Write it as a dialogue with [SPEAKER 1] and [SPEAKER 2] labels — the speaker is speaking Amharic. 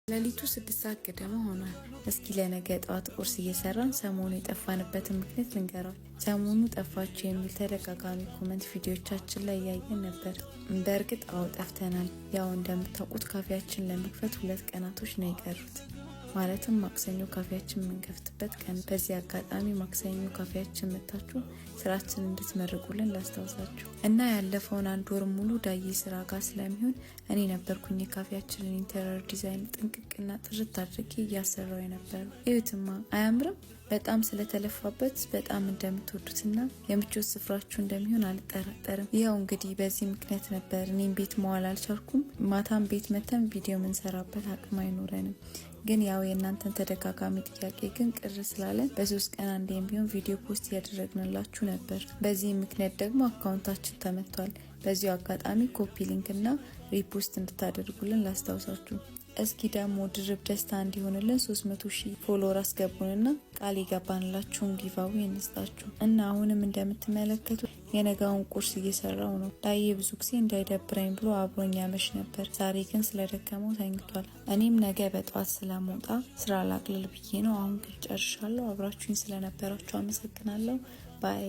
[SPEAKER 1] ለሊቱ 6 ሰዓት ገደማ ሆኗል። እስኪ ለነገ ጠዋት ቁርስ እየሰራን ሰሞኑ የጠፋንበትን ምክንያት ልንገራችሁ። ሰሞኑ ጠፋችሁ የሚል ተደጋጋሚ ኮሜንት ቪዲዮቻችን ላይ ያየን ነበር። በእርግጥ አዎ ጠፍተናል። ያው እንደምታውቁት ካፌያችን ለመክፈት 2 ቀናቶች ነው የቀሩት። ማለትም ማክሰኞ ካፌያችን የምንከፍትበት ቀን። በዚህ አጋጣሚ ማክሰኞ ካፌያችን መታችሁ ስራችንን እንድትመርቁልን ላስታውሳችሁ እና ያለፈውን 1 ወር ሙሉ ዳይ ስራ ጋር ስለሚሆን እኔ ነበርኩኝ የካፌያችንን ኢንተሪየር ዲዛይን ጥንቅቅና ጥርት አድርጌ እያሰራው የነበረው። እዩትማ አያምርም? በጣም ስለተለፋበት በጣም እንደምትወዱትና የምቾት ስፍራችሁ እንደሚሆን አልጠራጠርም። ይኸው እንግዲህ በዚህ ምክንያት ነበር እኔም ቤት መዋል አልቻልኩም። ማታም ቤት መተን ቪዲዮ ምንሰራበት አቅም አይኖረንም። ግን ያው የእናንተን ተደጋጋሚ ጥያቄ ግን ቅር ስላለን በ3 ቀን አንዴም ቢሆን ቪዲዮ ፖስት ያደረግንላችሁ ነበር። በዚህ ምክንያት ደግሞ አካውንታችን ተመቷል። በዚሁ አጋጣሚ ኮፒ ሊንክ እና ሪፖስት እንድታደርጉልን ላስታውሳችሁ። እስኪ ደግሞ ድርብ ደስታ እንዲሆንልን 300,000 ፎሎወር አስገቡንና ቃል የገባንላችሁን ጊቫዌ እንስጣችሁ። እና አሁንም እንደምትመለከቱ የነጋውን ቁርስ እየሰራው ነው። ዳዬ ብዙ ጊዜ እንዳይደብረኝ ብሎ አብሮኝ ያመሽ ነበር። ዛሬ ግን ስለደከመው ተኝቷል። እኔም ነገ በጠዋት ስለመውጣ ስራ ላቅልል ብዬ ነው። አሁን ግን ጨርሻለሁ። አብራችሁኝ ስለነበራችሁ አመሰግናለሁ። ባይ